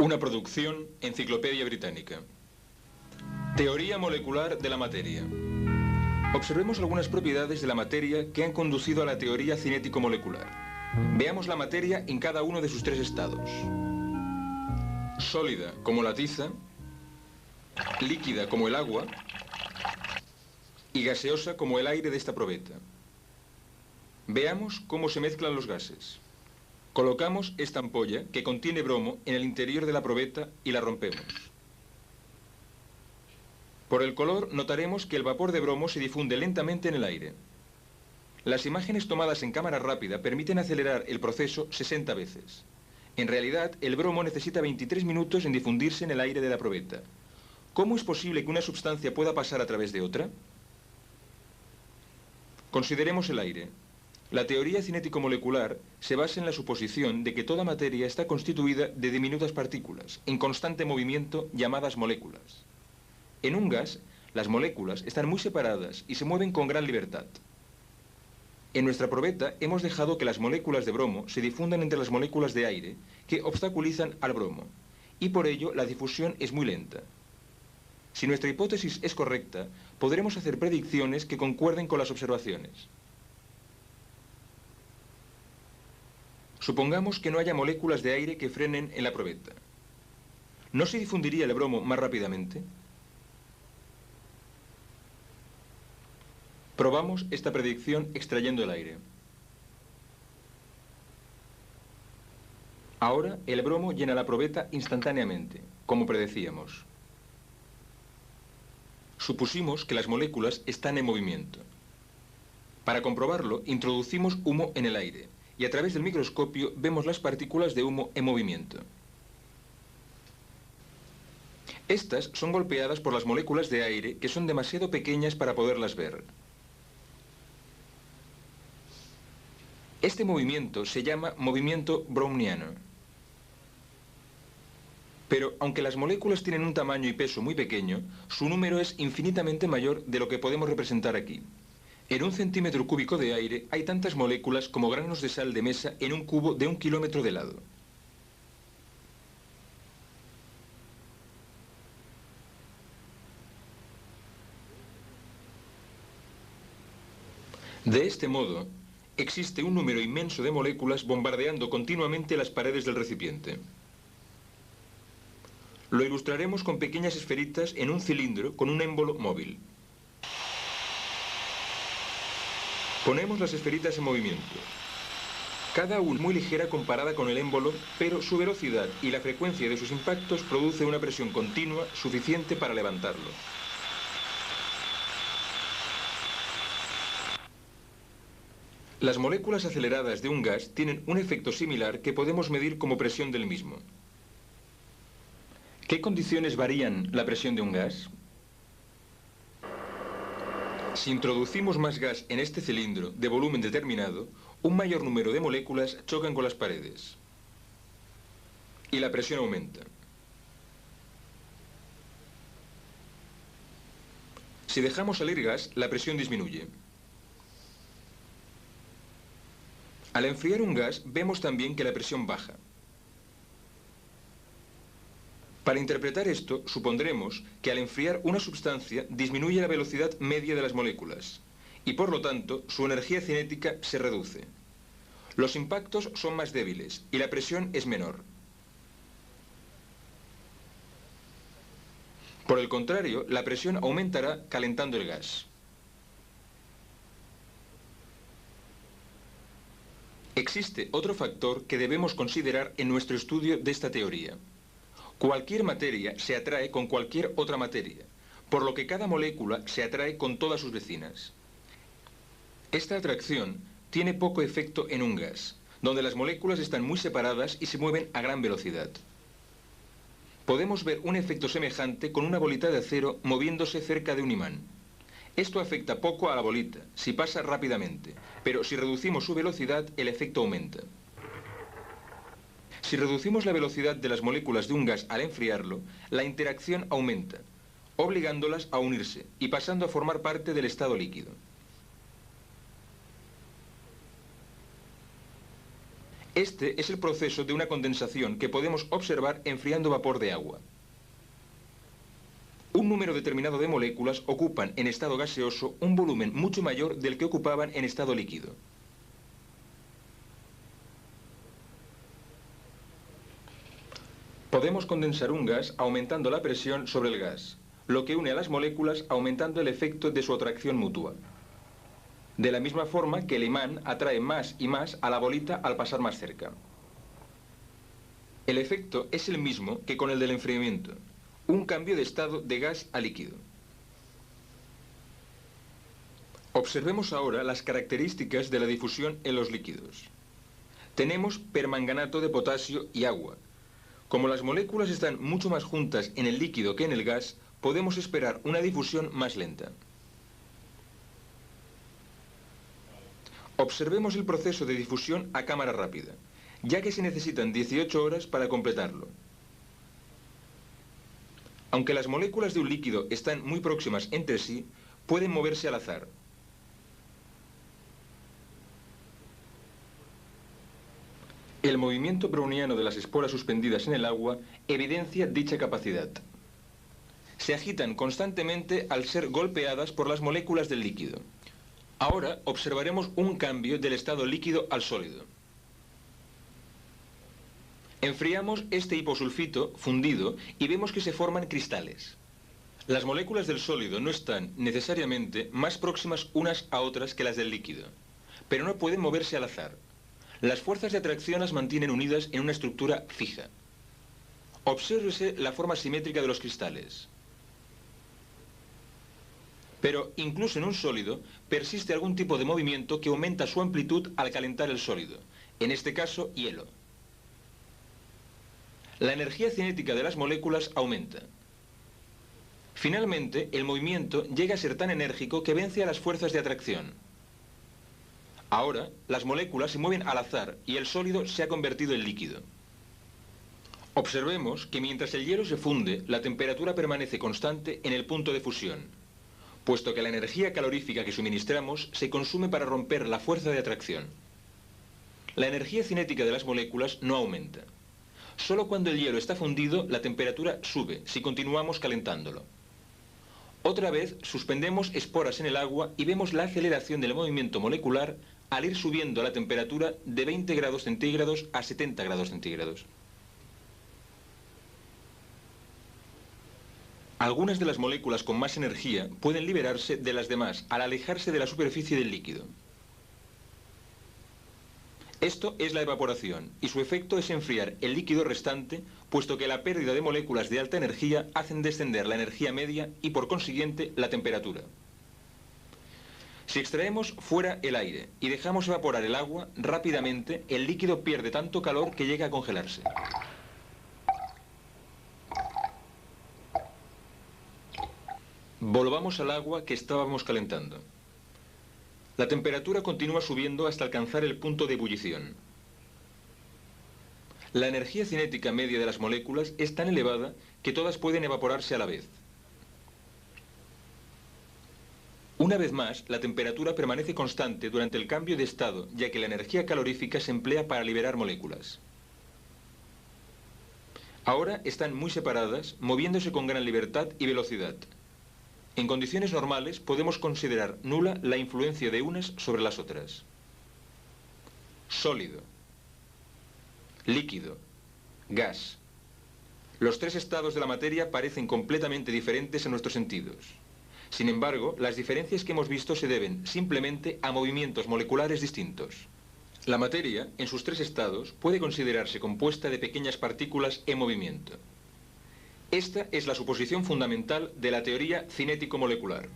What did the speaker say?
Una producción Enciclopedia Británica. Teoría molecular de la materia. Observemos algunas propiedades de la materia que han conducido a la teoría cinético-molecular. Veamos la materia en cada uno de sus tres estados. Sólida como la tiza, líquida como el agua y gaseosa como el aire de esta probeta. Veamos cómo se mezclan los gases. Colocamos esta ampolla, que contiene bromo, en el interior de la probeta y la rompemos. Por el color notaremos que el vapor de bromo se difunde lentamente en el aire. Las imágenes tomadas en cámara rápida permiten acelerar el proceso 60 veces. En realidad, el bromo necesita 23 minutos en difundirse en el aire de la probeta. ¿Cómo es posible que una sustancia pueda pasar a través de otra? Consideremos el aire. La teoría cinético-molecular se basa en la suposición de que toda materia está constituida de diminutas partículas, en constante movimiento, llamadas moléculas. En un gas, las moléculas están muy separadas y se mueven con gran libertad. En nuestra probeta hemos dejado que las moléculas de bromo se difundan entre las moléculas de aire, que obstaculizan al bromo, y por ello la difusión es muy lenta. Si nuestra hipótesis es correcta, podremos hacer predicciones que concuerden con las observaciones. Supongamos que no haya moléculas de aire que frenen en la probeta. ¿No se difundiría el bromo más rápidamente? Probamos esta predicción extrayendo el aire. Ahora el bromo llena la probeta instantáneamente, como predecíamos. Supusimos que las moléculas están en movimiento. Para comprobarlo, introducimos humo en el aire, y a través del microscopio vemos las partículas de humo en movimiento. Estas son golpeadas por las moléculas de aire que son demasiado pequeñas para poderlas ver. Este movimiento se llama movimiento browniano. Pero aunque las moléculas tienen un tamaño y peso muy pequeño, su número es infinitamente mayor de lo que podemos representar aquí. En un centímetro cúbico de aire hay tantas moléculas como granos de sal de mesa en un cubo de 1 kilómetro de lado. De este modo, existe un número inmenso de moléculas bombardeando continuamente las paredes del recipiente. Lo ilustraremos con pequeñas esferitas en un cilindro con un émbolo móvil. Ponemos las esferitas en movimiento. Cada una muy ligera comparada con el émbolo, pero su velocidad y la frecuencia de sus impactos produce una presión continua suficiente para levantarlo. Las moléculas aceleradas de un gas tienen un efecto similar que podemos medir como presión del mismo. ¿Qué condiciones varían la presión de un gas? Si introducimos más gas en este cilindro de volumen determinado, un mayor número de moléculas chocan con las paredes y la presión aumenta. Si dejamos salir gas, la presión disminuye. Al enfriar un gas, vemos también que la presión baja. Para interpretar esto, supondremos que al enfriar una sustancia disminuye la velocidad media de las moléculas y por lo tanto su energía cinética se reduce. Los impactos son más débiles y la presión es menor. Por el contrario, la presión aumentará calentando el gas. Existe otro factor que debemos considerar en nuestro estudio de esta teoría. Cualquier materia se atrae con cualquier otra materia, por lo que cada molécula se atrae con todas sus vecinas. Esta atracción tiene poco efecto en un gas, donde las moléculas están muy separadas y se mueven a gran velocidad. Podemos ver un efecto semejante con una bolita de acero moviéndose cerca de un imán. Esto afecta poco a la bolita, si pasa rápidamente, pero si reducimos su velocidad, el efecto aumenta. Si reducimos la velocidad de las moléculas de un gas al enfriarlo, la interacción aumenta, obligándolas a unirse y pasando a formar parte del estado líquido. Este es el proceso de una condensación que podemos observar enfriando vapor de agua. Un número determinado de moléculas ocupan en estado gaseoso un volumen mucho mayor del que ocupaban en estado líquido. Podemos condensar un gas aumentando la presión sobre el gas, lo que une a las moléculas aumentando el efecto de su atracción mutua. De la misma forma que el imán atrae más y más a la bolita al pasar más cerca. El efecto es el mismo que con el del enfriamiento, un cambio de estado de gas a líquido. Observemos ahora las características de la difusión en los líquidos. Tenemos permanganato de potasio y agua. Como las moléculas están mucho más juntas en el líquido que en el gas, podemos esperar una difusión más lenta. Observemos el proceso de difusión a cámara rápida, ya que se necesitan 18 horas para completarlo. Aunque las moléculas de un líquido están muy próximas entre sí, pueden moverse al azar. El movimiento browniano de las esporas suspendidas en el agua evidencia dicha capacidad. Se agitan constantemente al ser golpeadas por las moléculas del líquido. Ahora observaremos un cambio del estado líquido al sólido. Enfriamos este hiposulfito fundido y vemos que se forman cristales. Las moléculas del sólido no están necesariamente más próximas unas a otras que las del líquido, pero no pueden moverse al azar. Las fuerzas de atracción las mantienen unidas en una estructura fija. Obsérvese la forma simétrica de los cristales. Pero incluso en un sólido persiste algún tipo de movimiento que aumenta su amplitud al calentar el sólido, en este caso hielo. La energía cinética de las moléculas aumenta. Finalmente, el movimiento llega a ser tan enérgico que vence a las fuerzas de atracción. Ahora, las moléculas se mueven al azar y el sólido se ha convertido en líquido. Observemos que mientras el hielo se funde, la temperatura permanece constante en el punto de fusión, puesto que la energía calorífica que suministramos se consume para romper la fuerza de atracción. La energía cinética de las moléculas no aumenta. Solo cuando el hielo está fundido, la temperatura sube si continuamos calentándolo. Otra vez, suspendemos esporas en el agua y vemos la aceleración del movimiento molecular al ir subiendo la temperatura de 20 grados centígrados a 70 grados centígrados. Algunas de las moléculas con más energía pueden liberarse de las demás al alejarse de la superficie del líquido. Esto es la evaporación, y su efecto es enfriar el líquido restante, puesto que la pérdida de moléculas de alta energía hacen descender la energía media y, por consiguiente, la temperatura. Si extraemos fuera el aire y dejamos evaporar el agua, rápidamente el líquido pierde tanto calor que llega a congelarse. Volvamos al agua que estábamos calentando. La temperatura continúa subiendo hasta alcanzar el punto de ebullición. La energía cinética media de las moléculas es tan elevada que todas pueden evaporarse a la vez. Una vez más, la temperatura permanece constante durante el cambio de estado, ya que la energía calorífica se emplea para liberar moléculas. Ahora están muy separadas, moviéndose con gran libertad y velocidad. En condiciones normales podemos considerar nula la influencia de unas sobre las otras. Sólido, líquido, gas. Los tres estados de la materia parecen completamente diferentes en nuestros sentidos. Sin embargo, las diferencias que hemos visto se deben simplemente a movimientos moleculares distintos. La materia, en sus tres estados, puede considerarse compuesta de pequeñas partículas en movimiento. Esta es la suposición fundamental de la teoría cinético-molecular.